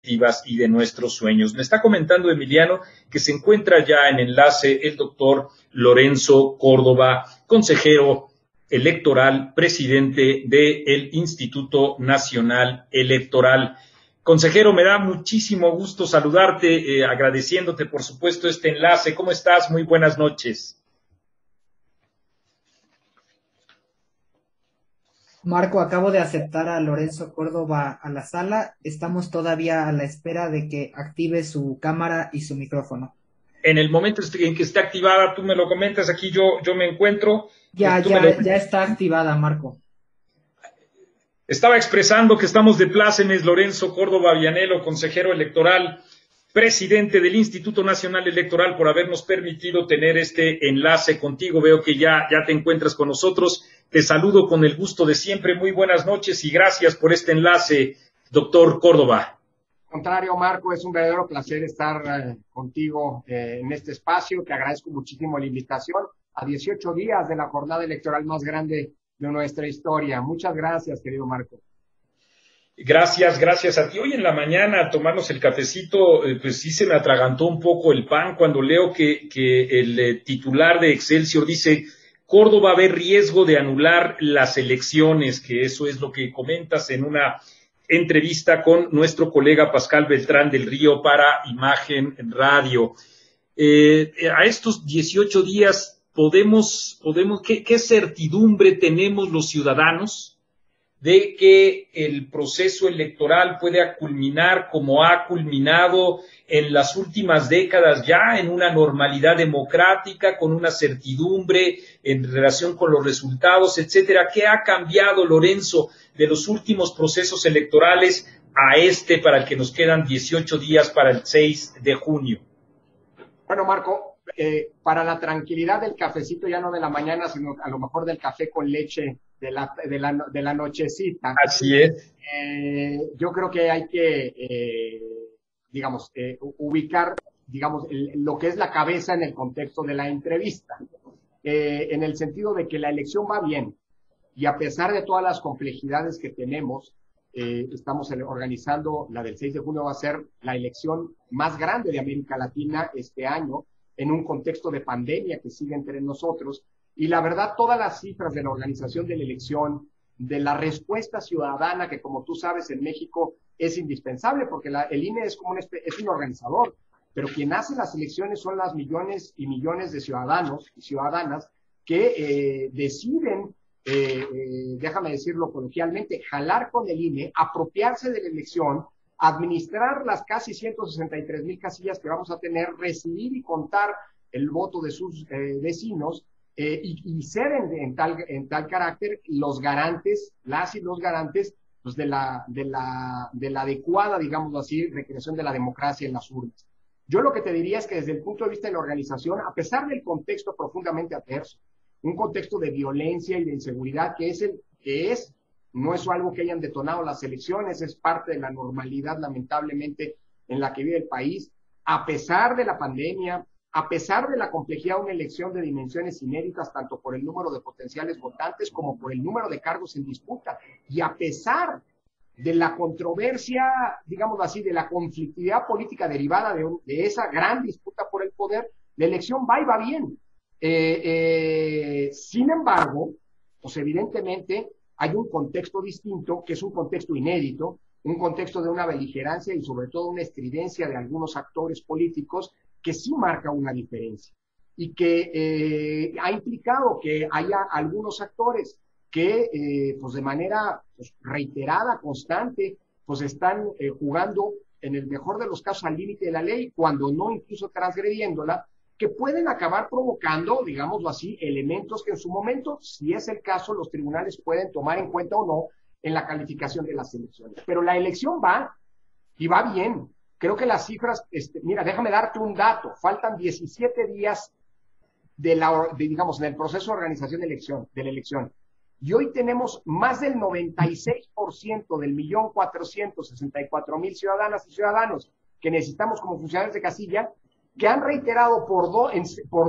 y de nuestros sueños. Me está comentando Emiliano que se encuentra ya en enlace el doctor Lorenzo Córdoba, consejero electoral, presidente del Instituto Nacional Electoral. Consejero, me da muchísimo gusto saludarte, agradeciéndote, por supuesto, este enlace. ¿Cómo estás? Muy buenas noches. Marco, acabo de aceptar a Lorenzo Córdoba a la sala. Estamos todavía a la espera de que active su cámara y su micrófono. En el momento en que esté activada, tú me lo comentas, aquí yo me encuentro. Ya está activada, Marco. Estaba expresando que estamos de plácemes, Lorenzo Córdoba Vianello, consejero electoral, presidente del Instituto Nacional Electoral, por habernos permitido tener este enlace contigo. Veo que ya te encuentras con nosotros. Te saludo con el gusto de siempre. Muy buenas noches y gracias por este enlace, doctor Córdoba. Contrario, Marco, es un verdadero placer estar contigo en este espacio. Te agradezco muchísimo la invitación a 18 días de la jornada electoral más grande de nuestra historia. Muchas gracias, querido Marco. Gracias a ti. Hoy en la mañana, a tomarnos el cafecito, pues sí se me atragantó un poco el pan cuando leo que el titular de Excelsior dice: Córdoba ve riesgo de anular las elecciones, que eso es lo que comentas en una entrevista con nuestro colega Pascal Beltrán del Río para Imagen Radio. A estos 18 días, ¿qué certidumbre tenemos los ciudadanos de que el proceso electoral puede culminar como ha culminado en las últimas décadas ya, en una normalidad democrática, con una certidumbre en relación con los resultados, etcétera? ¿Qué ha cambiado, Lorenzo, de los últimos procesos electorales a este, para el que nos quedan 18 días para el 6 de junio? Bueno, Marco, para la tranquilidad del cafecito, ya no de la mañana, sino a lo mejor del café con leche de la nochecita. Así es. Yo creo que hay que, ubicar, lo que es la cabeza en el contexto de la entrevista, en el sentido de que la elección va bien y a pesar de todas las complejidades que tenemos, estamos organizando, la del 6 de junio va a ser la elección más grande de América Latina este año, en un contexto de pandemia que sigue entre nosotros. Y la verdad, todas las cifras de la organización de la elección, de la respuesta ciudadana, que como tú sabes en México es indispensable, porque el INE es un organizador, pero quien hace las elecciones son las millones y millones de ciudadanos y ciudadanas que deciden, déjame decirlo coloquialmente, jalar con el INE, apropiarse de la elección, administrar las casi 163,000 casillas que vamos a tener, recibir y contar el voto de sus vecinos, y ser en tal carácter los garantes, las y los garantes, pues de la adecuada, digamos así, recreación de la democracia en las urnas. Yo lo que te diría es que desde el punto de vista de la organización, a pesar del contexto profundamente adverso, un contexto de violencia y de inseguridad no es algo que hayan detonado las elecciones, es parte de la normalidad, lamentablemente, en la que vive el país, a pesar de la pandemia, a pesar de la complejidad de una elección de dimensiones inéditas, tanto por el número de potenciales votantes como por el número de cargos en disputa, y a pesar de la controversia, digamos así, de la conflictividad política derivada de esa gran disputa por el poder, la elección va y va bien. Sin embargo, pues evidentemente hay un contexto distinto, que es un contexto inédito, un contexto de una beligerancia y sobre todo una estridencia de algunos actores políticos que sí marca una diferencia y que ha implicado que haya algunos actores que pues de manera reiterada, constante, pues están jugando en el mejor de los casos al límite de la ley, cuando no incluso transgrediéndola, que pueden acabar provocando, digámoslo así, elementos que en su momento, si es el caso, los tribunales pueden tomar en cuenta o no en la calificación de las elecciones. Pero la elección va y va bien. Creo que las cifras, mira, déjame darte un dato, faltan 17 días digamos, en el proceso de organización de la elección. Y hoy tenemos más del 96% del 1,464,000 ciudadanas y ciudadanos que necesitamos como funcionarios de casilla, que han reiterado por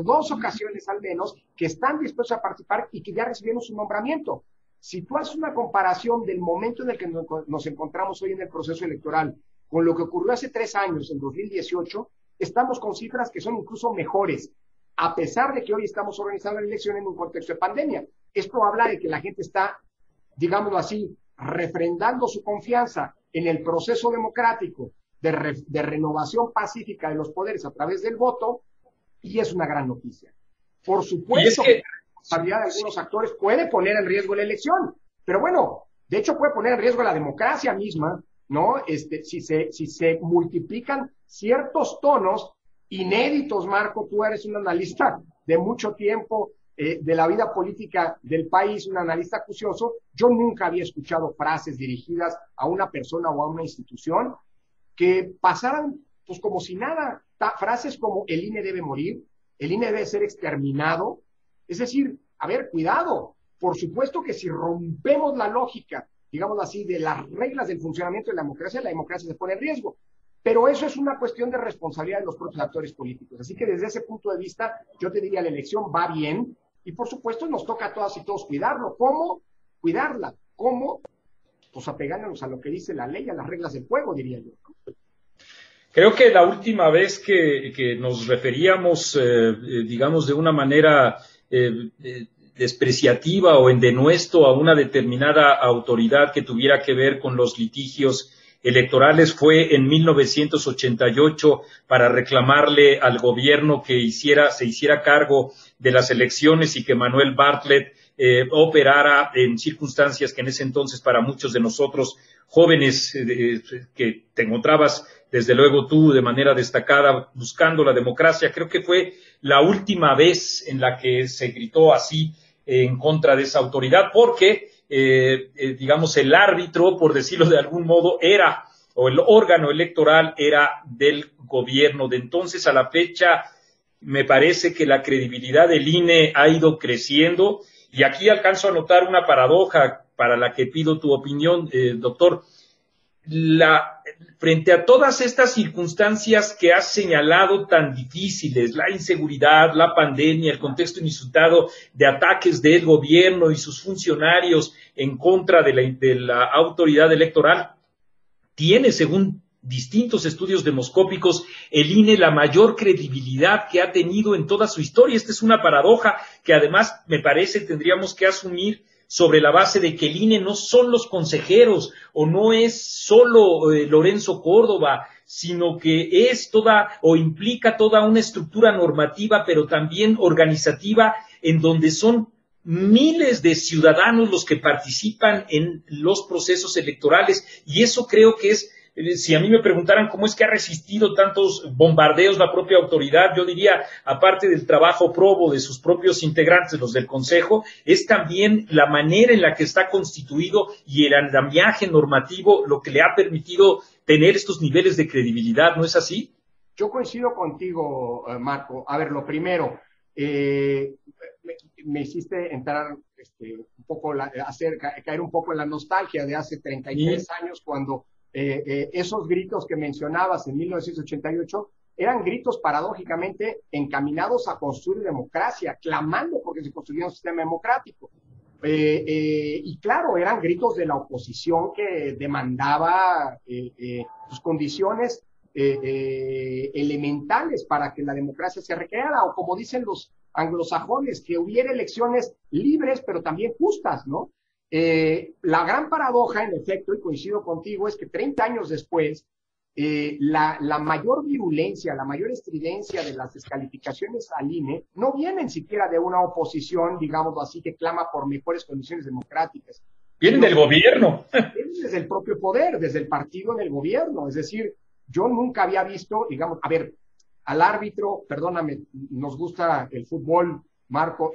dos ocasiones al menos que están dispuestos a participar y que ya recibieron su nombramiento. Si tú haces una comparación del momento en el que nos encontramos hoy en el proceso electoral con lo que ocurrió hace 3 años, en 2018, estamos con cifras que son incluso mejores, a pesar de que hoy estamos organizando la elección en un contexto de pandemia. Esto habla de que la gente está, digámoslo así, refrendando su confianza en el proceso democrático de renovación pacífica de los poderes a través del voto, y es una gran noticia. Por supuesto que la responsabilidad de algunos actores puede poner en riesgo la elección, pero bueno, de hecho puede poner en riesgo la democracia misma, ¿no? Si se multiplican ciertos tonos inéditos. Marco, tú eres un analista de mucho tiempo de la vida política del país, un analista acucioso. Yo nunca había escuchado frases dirigidas a una persona o a una institución que pasaran pues como si nada. Frases como el INE debe morir, el INE debe ser exterminado. Es decir, a ver, cuidado. Por supuesto que si rompemos la lógica, digamos así, de las reglas del funcionamiento de la democracia se pone en riesgo. Pero eso es una cuestión de responsabilidad de los propios actores políticos. Así que desde ese punto de vista, yo te diría, la elección va bien, y por supuesto nos toca a todas y todos cuidarlo. ¿Cómo? Cuidarla. ¿Cómo? Pues apegándonos a lo que dice la ley, a las reglas del juego, diría yo. Creo que la última vez que nos referíamos, digamos, de una manera despreciativa o en denuesto a una determinada autoridad que tuviera que ver con los litigios electorales fue en 1988 para reclamarle al gobierno que se hiciera cargo de las elecciones y que Manuel Bartlett operara en circunstancias que en ese entonces para muchos de nosotros jóvenes que te encontrabas desde luego tú de manera destacada buscando la democracia. Creo que fue la última vez en la que se gritó así en contra de esa autoridad, porque digamos el árbitro, por decirlo de algún modo, o el órgano electoral era del gobierno. De entonces a la fecha me parece que la credibilidad del INE ha ido creciendo, y aquí alcanzo a notar una paradoja para la que pido tu opinión, doctor. Frente a todas estas circunstancias que has señalado tan difíciles, la inseguridad, la pandemia, el contexto inusitado de ataques del gobierno y sus funcionarios en contra de la autoridad electoral, tiene, según distintos estudios demoscópicos, el INE la mayor credibilidad que ha tenido en toda su historia. Esta es una paradoja que además me parece tendríamos que asumir sobre la base de que el INE no son los consejeros o no es solo Lorenzo Córdoba, sino que es implica toda una estructura normativa, pero también organizativa, en donde son miles de ciudadanos los que participan en los procesos electorales, y eso creo que es, si a mí me preguntaran cómo es que ha resistido tantos bombardeos la propia autoridad, yo diría, aparte del trabajo probo de sus propios integrantes, los del Consejo, es también la manera en la que está constituido y el andamiaje normativo lo que le ha permitido tener estos niveles de credibilidad, ¿no es así? Yo coincido contigo, Marco. A ver, lo primero, me hiciste entrar un poco, caer un poco en la nostalgia de hace 33 años, cuando esos gritos que mencionabas en 1988 eran gritos paradójicamente encaminados a construir democracia, clamando porque se construyera un sistema democrático. Y claro, eran gritos de la oposición que demandaba sus condiciones elementales para que la democracia se recreara, o como dicen los anglosajones, que hubiera elecciones libres pero también justas, ¿no? La gran paradoja, en efecto, y coincido contigo, es que 30 años después, la mayor virulencia, la mayor estridencia de las descalificaciones al INE no vienen siquiera de una oposición, digámoslo así, que clama por mejores condiciones democráticas. Vienen del gobierno. Vienen desde el propio poder, desde el partido en el gobierno. Es decir, yo nunca había visto, digamos, a ver, al árbitro, perdóname, nos gusta el fútbol, Marco,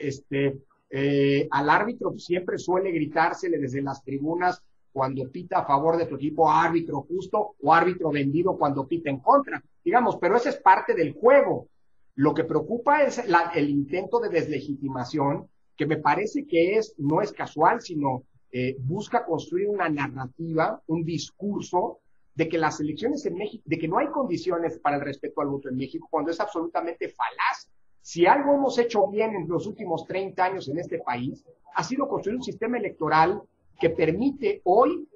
al árbitro siempre suele gritársele desde las tribunas cuando pita a favor de tu equipo, árbitro justo, o árbitro vendido cuando pita en contra, digamos, pero esa es parte del juego. Lo que preocupa es el intento de deslegitimación, que me parece que no es casual, sino busca construir una narrativa, un discurso de que las elecciones en México, de que no hay condiciones para el respeto al voto en México, cuando es absolutamente falaz. Si algo hemos hecho bien en los últimos 30 años en este país, ha sido construir un sistema electoral que permite hoy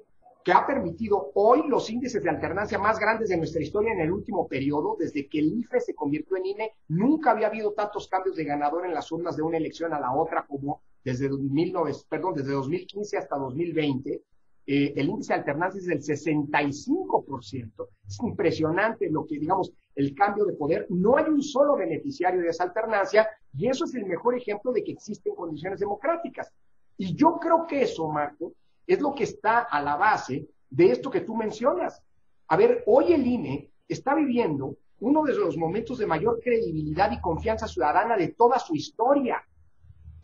que ha permitido hoy los índices de alternancia más grandes de nuestra historia en el último periodo, desde que el IFE se convirtió en INE. Nunca había habido tantos cambios de ganador en las urnas de una elección a la otra como desde 2015 hasta 2020. El índice de alternancia es del 65%. Es impresionante lo que, digamos, el cambio de poder. No hay un solo beneficiario de esa alternancia, y eso es el mejor ejemplo de que existen condiciones democráticas. Y yo creo que eso, Marco, es lo que está a la base de esto que tú mencionas. A ver, hoy el INE está viviendo uno de los momentos de mayor credibilidad y confianza ciudadana de toda su historia.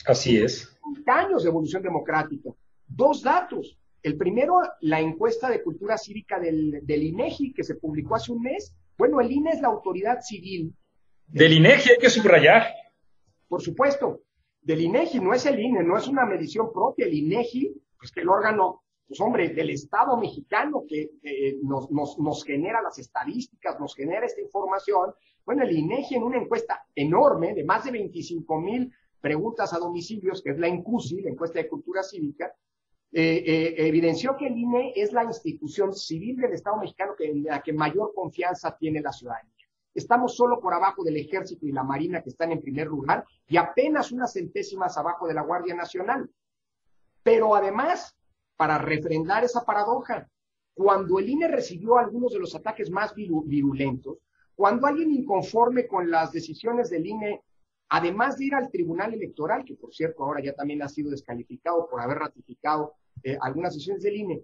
Así es. 30 años de evolución democrática. Dos datos. El primero, la encuesta de cultura cívica del INEGI, que se publicó hace un mes. Bueno, el INE es la autoridad civil. Del INEGI hay que subrayar. Por supuesto. Del INEGI, no es el INE, no es una medición propia. El INEGI, pues que el órgano, pues hombre, del Estado mexicano que nos genera las estadísticas, nos genera esta información. Bueno, el INEGI en una encuesta enorme de más de 25,000 preguntas a domicilios, que es la ENCUCI, la encuesta de cultura cívica, evidenció que el INE es la institución civil del Estado mexicano en la que mayor confianza tiene la ciudadanía. Estamos solo por abajo del Ejército y la Marina, que están en primer lugar, y apenas unas centésimas abajo de la Guardia Nacional. Pero además, para refrendar esa paradoja, cuando el INE recibió algunos de los ataques más virulentos, cuando alguien inconforme con las decisiones del INE, además de ir al Tribunal Electoral, que por cierto ahora ya también ha sido descalificado por haber ratificado algunas decisiones del INE,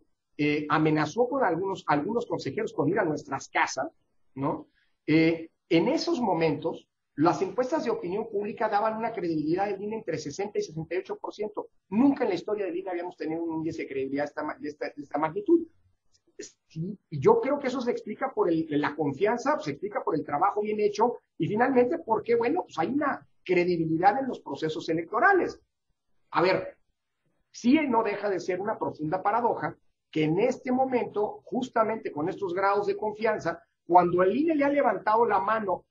amenazó con algunos consejeros con ir a nuestras casas, ¿no? En esos momentos, las encuestas de opinión pública daban una credibilidad del INE entre 60 y 68%. Nunca en la historia del INE habíamos tenido un índice de credibilidad de esta magnitud. Sí, y yo creo que eso se explica por la confianza, se explica por el trabajo bien hecho, y finalmente porque, bueno, pues hay una credibilidad en los procesos electorales. A ver, sí no deja de ser una profunda paradoja que en este momento, justamente con estos grados de confianza, cuando el INE le ha levantado la mano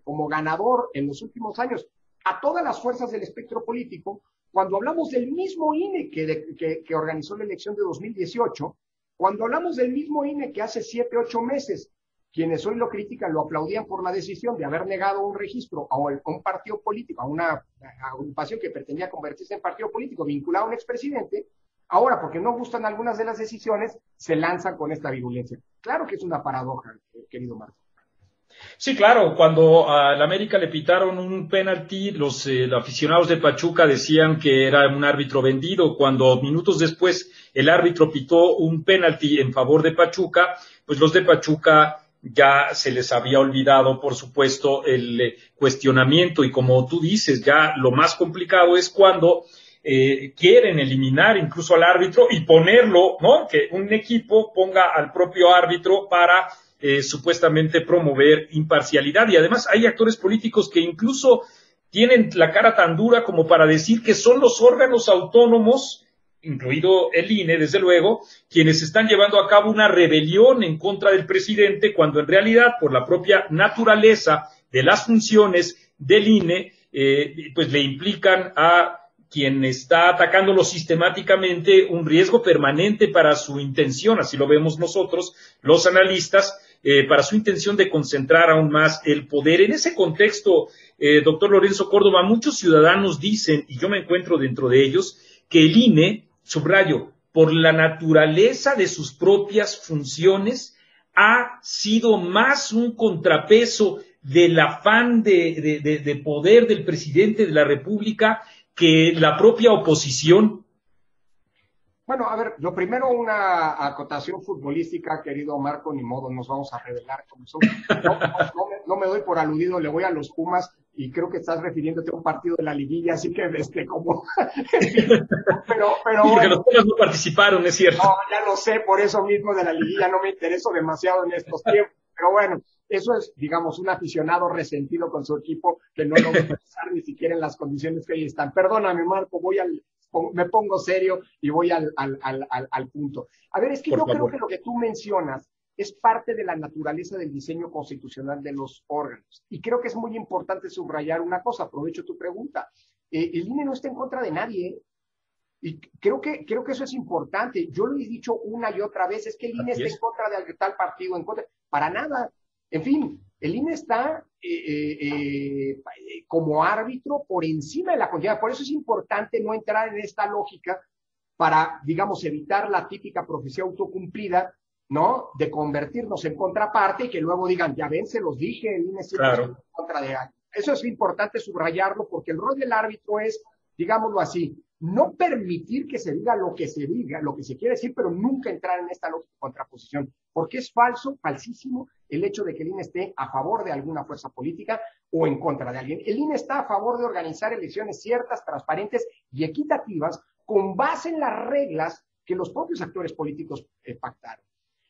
como ganador en los últimos años a todas las fuerzas del espectro político, cuando hablamos del mismo INE que organizó la elección de 2018, cuando hablamos del mismo INE que hace 7, 8 meses, quienes hoy lo critican, lo aplaudían por la decisión de haber negado un registro a un partido político, a una agrupación que pretendía convertirse en partido político vinculado a un expresidente, ahora, porque no gustan algunas de las decisiones, se lanzan con esta virulencia. Claro que es una paradoja, querido Marco. Sí, claro, cuando al América le pitaron un penalti, los aficionados de Pachuca decían que era un árbitro vendido. Cuando minutos después el árbitro pitó un penalti en favor de Pachuca, pues los de Pachuca ya se les había olvidado, por supuesto, el cuestionamiento. Y como tú dices, ya lo más complicado es cuando quieren eliminar incluso al árbitro y ponerlo, ¿no? Que un equipo ponga al propio árbitro para supuestamente promover imparcialidad. Y además hay actores políticos que incluso tienen la cara tan dura como para decir que son los órganos autónomos, incluido el INE, desde luego, quienes están llevando a cabo una rebelión en contra del presidente, cuando en realidad, por la propia naturaleza de las funciones del INE, pues le implican a quien está atacándolo sistemáticamente un riesgo permanente para su intención, así lo vemos nosotros, los analistas, para su intención de concentrar aún más el poder. En ese contexto, doctor Lorenzo Córdoba, muchos ciudadanos dicen, y yo me encuentro dentro de ellos, que el INE, subrayo, por la naturaleza de sus propias funciones, ha sido más un contrapeso del afán de poder del presidente de la República que la propia oposición. Bueno, a ver, lo primero, una acotación futbolística, querido Marco, ni modo, nos vamos a revelar como son. No me doy por aludido, le voy a los Pumas y creo que estás refiriéndote a un partido de la liguilla, así que como pero porque bueno, los Pumas no participaron, es cierto. No, ya lo sé, por eso mismo de la liguilla no me intereso demasiado en estos tiempos, pero bueno, eso es, digamos, un aficionado resentido con su equipo que no logra pasar ni siquiera en las condiciones que hoy están. Perdóname, Marco, me pongo serio y voy al punto. A ver, es que yo creo que lo que tú mencionas es parte de la naturaleza del diseño constitucional de los órganos. Y creo que es muy importante subrayar una cosa, aprovecho tu pregunta. El INE no está en contra de nadie. Y creo que eso es importante. Yo lo he dicho una y otra vez, es que el INE está en contra de tal partido, en contra, para nada. En fin, el INE está como árbitro por encima de la contienda. Por eso es importante no entrar en esta lógica para, digamos, evitar la típica profecía autocumplida, ¿no? De convertirnos en contraparte y que luego digan, ya ven, se los dije, el INE siempre está en contra de alguien. Eso es importante subrayarlo porque el rol del árbitro es, digámoslo así, no permitir que se diga, lo que se quiere decir, pero nunca entrar en esta lógica de contraposición, porque es falso, falsísimo, el hecho de que el INE esté a favor de alguna fuerza política o en contra de alguien. El INE está a favor de organizar elecciones ciertas, transparentes y equitativas con base en las reglas que los propios actores políticos pactaron.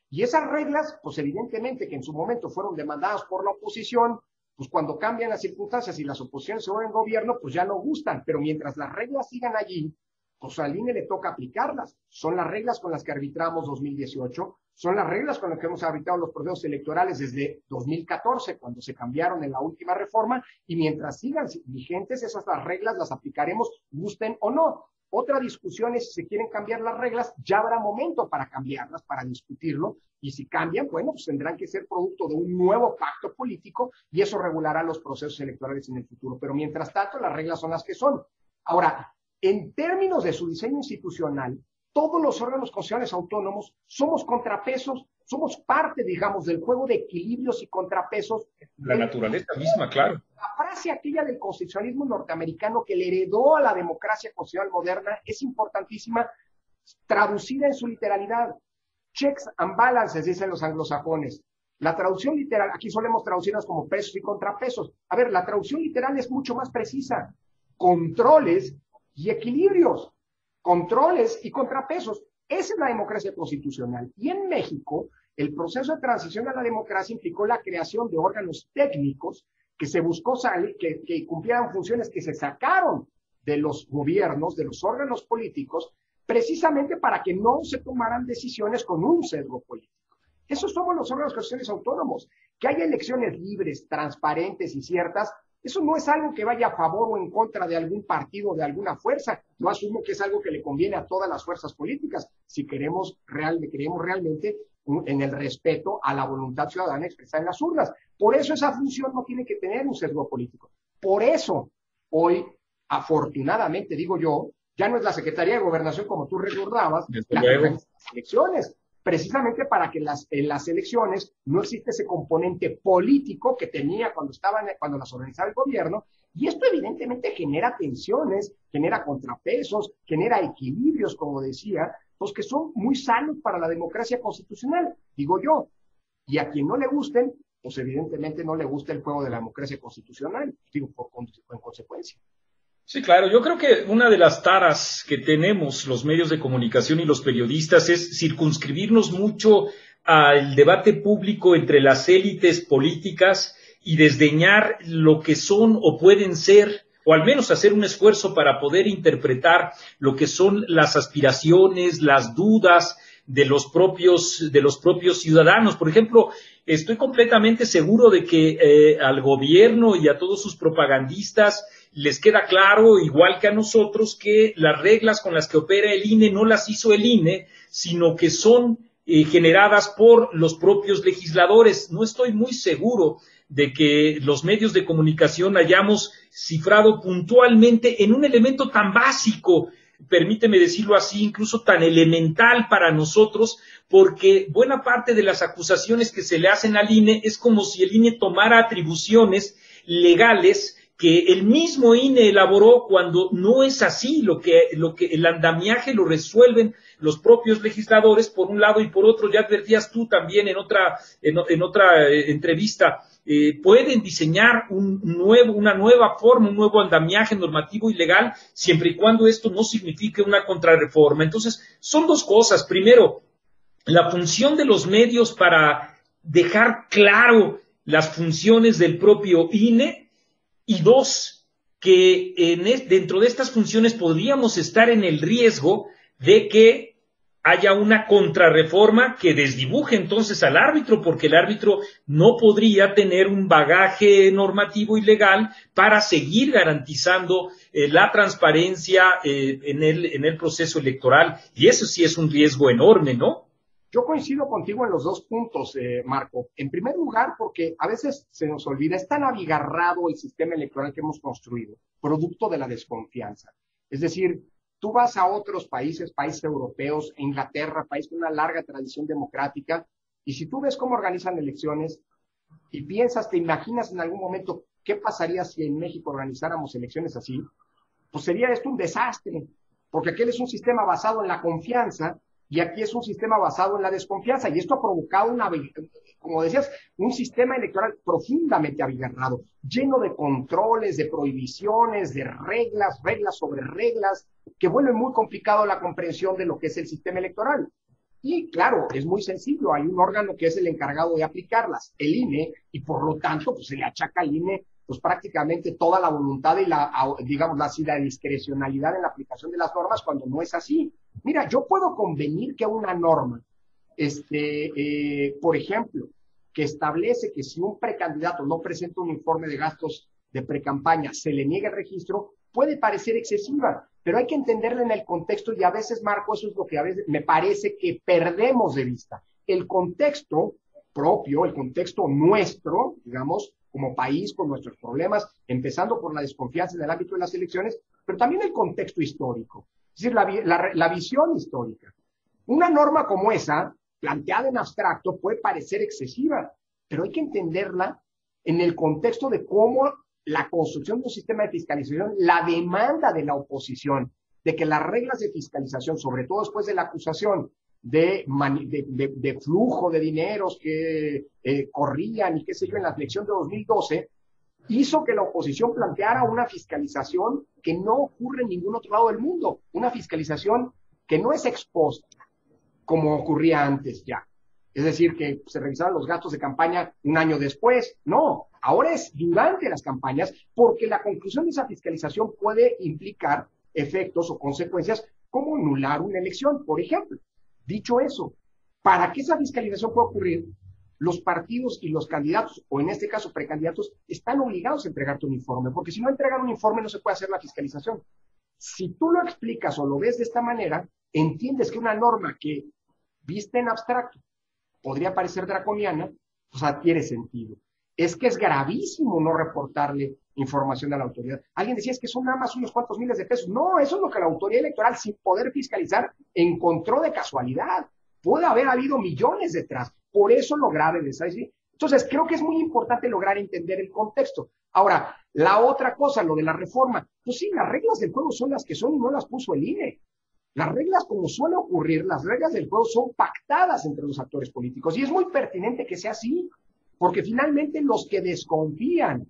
Y esas reglas, pues evidentemente que en su momento fueron demandadas por la oposición, pues cuando cambian las circunstancias y las oposiciones se vuelven gobierno, pues ya no gustan, pero mientras las reglas sigan allí, pues al INE le toca aplicarlas. Son las reglas con las que arbitramos 2018, son las reglas con las que hemos arbitrado los procesos electorales desde 2014, cuando se cambiaron en la última reforma, y mientras sigan vigentes, esas las reglas las aplicaremos, gusten o no. Otra discusión es si se quieren cambiar las reglas, ya habrá momento para cambiarlas, para discutirlo, y si cambian, bueno, pues tendrán que ser producto de un nuevo pacto político y eso regulará los procesos electorales en el futuro. Pero mientras tanto, las reglas son las que son. Ahora, en términos de su diseño institucional, todos los órganos constitucionales autónomos somos contrapesos, somos parte, digamos, del juego de equilibrios y contrapesos. La naturaleza misma, claro. La frase aquella del constitucionalismo norteamericano que le heredó a la democracia constitucional moderna es importantísima, traducida en su literalidad. Checks and balances, dicen los anglosajones. La traducción literal, aquí solemos traducirlas como pesos y contrapesos. A ver, la traducción literal es mucho más precisa. Controles y equilibrios. Controles y contrapesos. Esa es la democracia constitucional. Y en México, el proceso de transición a la democracia implicó la creación de órganos técnicos que se buscó que cumplieran funciones que se sacaron de los gobiernos, de los órganos políticos, precisamente para que no se tomaran decisiones con un sesgo político. Esos somos los órganos constitucionales autónomos. Que haya elecciones libres, transparentes y ciertas, eso no es algo que vaya a favor o en contra de algún partido o de alguna fuerza. Yo asumo que es algo que le conviene a todas las fuerzas políticas, si creemos realmente en el respeto a la voluntad ciudadana expresada en las urnas. Por eso esa función no tiene que tener un sesgo político. Por eso, hoy, afortunadamente, digo yo, ya no es la Secretaría de Gobernación, como tú recordabas, la que organiza las elecciones, precisamente para que en las elecciones no existe ese componente político que tenía cuando las organizaba el gobierno, y esto evidentemente genera tensiones, genera contrapesos, genera equilibrios, como decía, pues que son muy sanos para la democracia constitucional, digo yo, y a quien no le gusten, pues evidentemente no le gusta el juego de la democracia constitucional, digo, en consecuencia. Sí, claro. Yo creo que una de las taras que tenemos los medios de comunicación y los periodistas es circunscribirnos mucho al debate público entre las élites políticas y desdeñar lo que son o pueden ser, o al menos hacer un esfuerzo para poder interpretar lo que son las aspiraciones, las dudas de los propios ciudadanos. Por ejemplo, estoy completamente seguro de que al gobierno y a todos sus propagandistas les queda claro, igual que a nosotros, que las reglas con las que opera el INE no las hizo el INE, sino que son generadas por los propios legisladores. No estoy muy seguro de que los medios de comunicación hayamos cifrado puntualmente en un elemento tan básico, permíteme decirlo así, incluso tan elemental para nosotros, porque buena parte de las acusaciones que se le hacen al INE es como si el INE tomara atribuciones legales que el mismo INE elaboró, cuando no es así. Lo que el andamiaje lo resuelven los propios legisladores por un lado, y por otro, ya advertías tú también en otra entrevista, pueden diseñar una nueva forma, un nuevo andamiaje normativo y legal, siempre y cuando esto no signifique una contrarreforma. Entonces, son dos cosas. Primero, la función de los medios para dejar claro las funciones del propio INE, y dos, que dentro de estas funciones podríamos estar en el riesgo de que haya una contrarreforma que desdibuje entonces al árbitro, porque el árbitro no podría tener un bagaje normativo y legal para seguir garantizando la transparencia en el proceso electoral, y eso sí es un riesgo enorme, ¿no? Yo coincido contigo en los dos puntos, Marco. En primer lugar, porque a veces se nos olvida, es tan abigarrado el sistema electoral que hemos construido, producto de la desconfianza. Es decir, tú vas a otros países, países europeos, Inglaterra, país con una larga tradición democrática, y si tú ves cómo organizan elecciones y piensas, te imaginas en algún momento qué pasaría si en México organizáramos elecciones así, pues sería esto un desastre, porque aquel es un sistema basado en la confianza y aquí es un sistema basado en la desconfianza, y esto ha provocado como decías, un sistema electoral profundamente abigarrado, lleno de controles, de prohibiciones, de reglas, reglas sobre reglas, que vuelven muy complicado la comprensión de lo que es el sistema electoral. Y claro, es muy sencillo, hay un órgano que es el encargado de aplicarlas, el INE, y por lo tanto, pues se le achaca al INE pues prácticamente toda la voluntad y digamos, la discrecionalidad en la aplicación de las normas cuando no es así. Mira, yo puedo convenir que una norma, por ejemplo, que establece que si un precandidato no presenta un informe de gastos de precampaña, se le niega el registro, puede parecer excesiva, pero hay que entenderla en el contexto y a veces, Marco, eso es lo que a veces me parece que perdemos de vista. El contexto propio, el contexto nuestro, digamos, como país, con nuestros problemas, empezando por la desconfianza en el ámbito de las elecciones, pero también el contexto histórico, es decir, la visión histórica. Una norma como esa, planteada en abstracto, puede parecer excesiva, pero hay que entenderla en el contexto de cómo la construcción de un sistema de fiscalización, la demanda de la oposición, de que las reglas de fiscalización, sobre todo después de la acusación de flujo de dineros que corrían y qué sé yo en la elección de 2012, hizo que la oposición planteara una fiscalización que no ocurre en ningún otro lado del mundo, una fiscalización que no es ex post, como ocurría antes ya. Es decir, que se revisaban los gastos de campaña un año después. No, ahora es durante las campañas, porque la conclusión de esa fiscalización puede implicar efectos o consecuencias como anular una elección, por ejemplo. Dicho eso, para que esa fiscalización pueda ocurrir, los partidos y los candidatos, o en este caso precandidatos, están obligados a entregarte un informe, porque si no entregan un informe no se puede hacer la fiscalización. Si tú lo explicas o lo ves de esta manera, entiendes que una norma que, vista en abstracto, podría parecer draconiana, pues adquiere sentido. Es que es gravísimo no reportarle información a la autoridad. Alguien decía, es que son nada más unos cuantos miles de pesos. No, eso es lo que la autoridad electoral, sin poder fiscalizar, encontró de casualidad. Puede haber habido millones detrás. Por eso lo grave de esa. Entonces, creo que es muy importante lograr entender el contexto. Ahora, la otra cosa, lo de la reforma, pues sí, las reglas del juego son las que son y no las puso el INE. Las reglas, como suele ocurrir, las reglas del juego son pactadas entre los actores políticos. Y es muy pertinente que sea así, porque finalmente los que desconfían,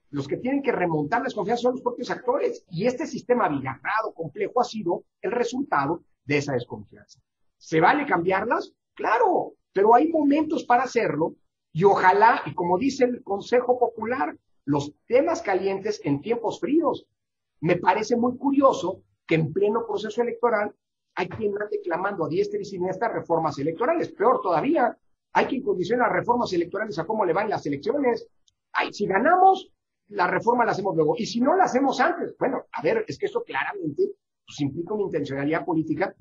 los que tienen que remontar la desconfianza son los propios actores. Y este sistema abigarrado, complejo, ha sido el resultado de esa desconfianza. ¿Se vale cambiarlas? Claro, pero hay momentos para hacerlo y ojalá, y como dice el Consejo Popular, los temas calientes en tiempos fríos. Me parece muy curioso que en pleno proceso electoral hay quien ande clamando a diestra y siniestra reformas electorales. Peor todavía, hay quien condiciona las reformas electorales a cómo le van las elecciones. Ay, si ganamos, la reforma la hacemos luego. Y si no la hacemos antes, bueno, a ver, es que esto claramente pues, implica una intencionalidad política,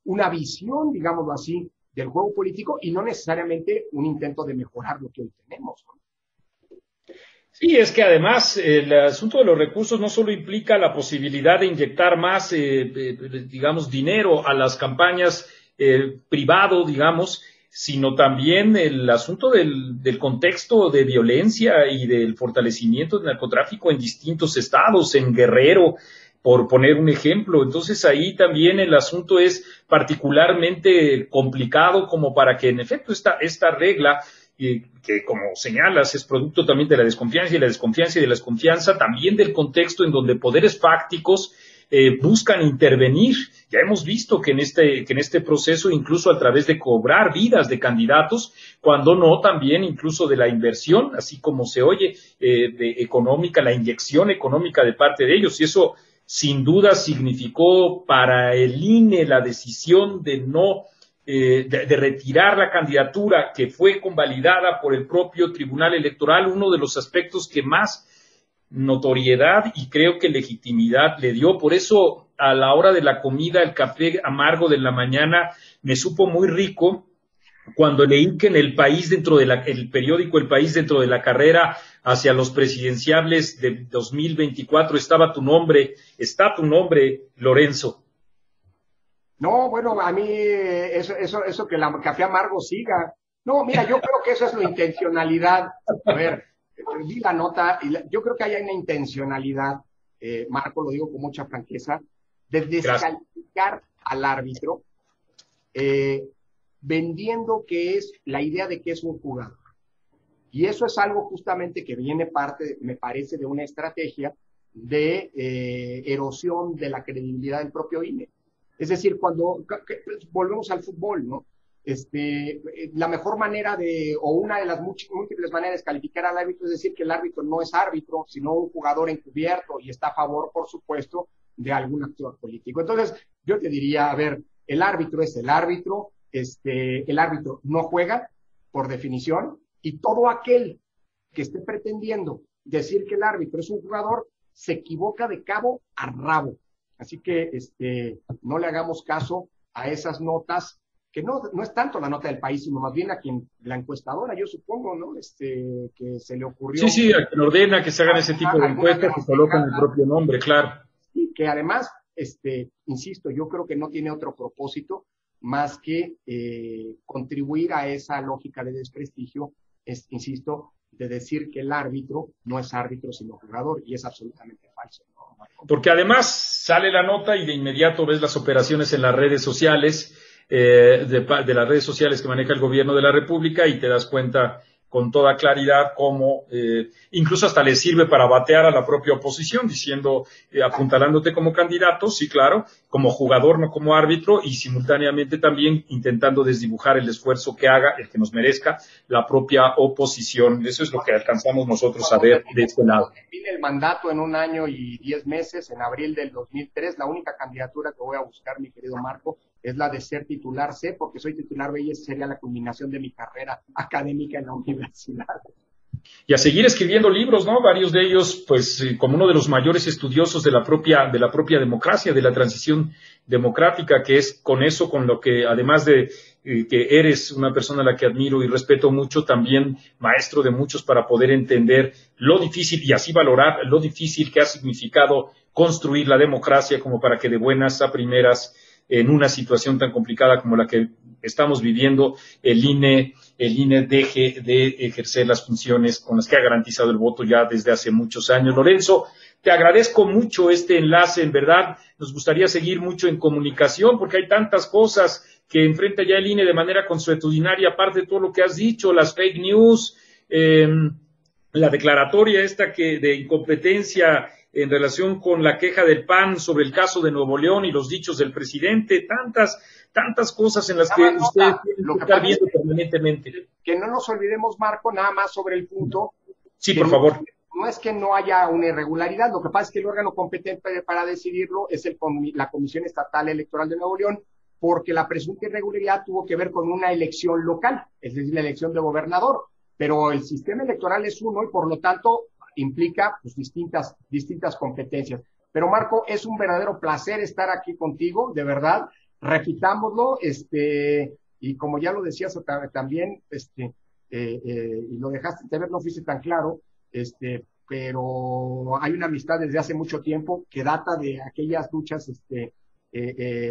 una visión, digámoslo así, del juego político y no necesariamente un intento de mejorar lo que hoy tenemos, ¿no? Sí, es que además el asunto de los recursos no solo implica la posibilidad de inyectar más, digamos, dinero a las campañas privado, digamos, sino también el asunto del contexto de violencia y del fortalecimiento del narcotráfico en distintos estados, en Guerrero, por poner un ejemplo. Entonces ahí también el asunto es particularmente complicado como para que en efecto esta regla que como señalas es producto también de la desconfianza y de la desconfianza también del contexto en donde poderes fácticos buscan intervenir. Ya hemos visto que en este proceso, incluso a través de cobrar vidas de candidatos, cuando no también incluso de la inversión, así como se oye, económica, la inyección económica de parte de ellos, y eso sin duda significó para el INE la decisión de no de retirar la candidatura que fue convalidada por el propio Tribunal Electoral, uno de los aspectos que más notoriedad y creo que legitimidad le dio. Por eso a la hora de la comida, el café amargo de la mañana me supo muy rico cuando leí que en El País, dentro de el periódico El País, dentro de la carrera hacia los presidenciables de 2024, está tu nombre, Lorenzo. No, bueno, a mí eso que la café amargo siga. No, mira, yo creo que eso es la intencionalidad. A ver, vi la nota y yo creo que hay una intencionalidad, Marco, lo digo con mucha franqueza, de descalificar al árbitro, vendiendo que es la idea de que es un jugador. Y eso es algo justamente que viene parte, me parece, de una estrategia de erosión de la credibilidad del propio INE. Es decir, cuando volvemos al fútbol, ¿no? La mejor manera o una de las múltiples maneras de calificar al árbitro es decir que el árbitro no es árbitro, sino un jugador encubierto y está a favor, por supuesto, de algún actor político. Entonces, yo te diría, a ver, el árbitro es el árbitro, el árbitro no juega, por definición, y todo aquel que esté pretendiendo decir que el árbitro es un jugador, se equivoca de cabo a rabo. Así que no le hagamos caso a esas notas, que no es tanto la nota del País, sino más bien a quien, la encuestadora, yo supongo, ¿no? Que se le ocurrió. Sí, a quien ordena que se hagan ese tipo de encuestas, que colocan el propio nombre, claro. Y que además, insisto, yo creo que no tiene otro propósito más que contribuir a esa lógica de desprestigio, insisto, de decir que el árbitro no es árbitro sino jugador, y es absolutamente falso, ¿no? Porque además sale la nota y de inmediato ves las operaciones en las redes sociales, de las redes sociales que maneja el gobierno de la República, y te das cuenta con toda claridad cómo incluso hasta le sirve para batear a la propia oposición, diciendo, apuntalándote como candidato, sí, claro, como jugador, no como árbitro, y simultáneamente también intentando desdibujar el esfuerzo que haga, el que nos merezca, la propia oposición. Eso es lo que alcanzamos nosotros a ver de este lado. Viene el mandato en 1 año y 10 meses, en abril del 2003, la única candidatura que voy a buscar, mi querido Marco, es la de ser titular C, porque soy titular B y esa sería la culminación de mi carrera académica en la universidad. Y a seguir escribiendo libros, ¿no? Varios de ellos, pues, como uno de los mayores estudiosos de la propia democracia, de la transición democrática, que es con eso, con lo que, además de que eres una persona a la que admiro y respeto mucho, también maestro de muchos para poder entender lo difícil y así valorar lo difícil que ha significado construir la democracia, como para que de buenas a primeras, en una situación tan complicada como la que estamos viviendo, el INE deje de ejercer las funciones con las que ha garantizado el voto ya desde hace muchos años. Lorenzo, te agradezco mucho este enlace, en verdad, nos gustaría seguir mucho en comunicación porque hay tantas cosas que enfrenta ya el INE de manera consuetudinaria, aparte de todo lo que has dicho, las fake news, la declaratoria esta de incompetencia en relación con la queja del PAN sobre el caso de Nuevo León y los dichos del presidente, tantas cosas en las que ustedes tienen que estar viendo permanentemente. Que no nos olvidemos, Marco, nada más sobre el punto. Sí, por favor. No es que no haya una irregularidad, lo que pasa es que el órgano competente para decidirlo es la Comisión Estatal Electoral de Nuevo León, porque la presunta irregularidad tuvo que ver con una elección local, es decir, la elección de gobernador, pero el sistema electoral es uno y por lo tanto implica pues, distintas competencias. Pero Marco, es un verdadero placer estar aquí contigo, de verdad, repitámoslo, y como ya lo decías también, y lo dejaste de ver, no fuiste tan claro, pero hay una amistad desde hace mucho tiempo que data de aquellas luchas,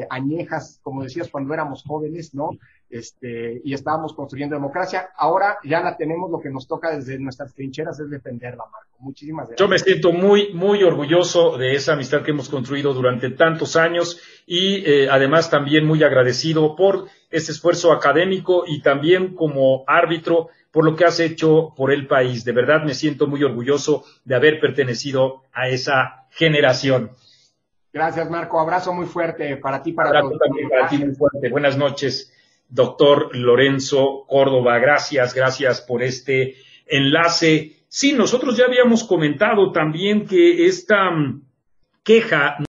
añejas, como decías, cuando éramos jóvenes, ¿no? Y estábamos construyendo democracia. Ahora ya la tenemos, lo que nos toca desde nuestras trincheras es defenderla, Marco. Muchísimas gracias. Yo me siento muy, muy orgulloso de esa amistad que hemos construido durante tantos años y además también muy agradecido por este esfuerzo académico y también como árbitro por lo que has hecho por el país. De verdad me siento muy orgulloso de haber pertenecido a esa generación. Gracias, Marco. Abrazo muy fuerte para ti, para todos. También para ti muy fuerte. Buenas noches, doctor Lorenzo Córdoba. Gracias por este enlace. Sí, nosotros ya habíamos comentado también que esta queja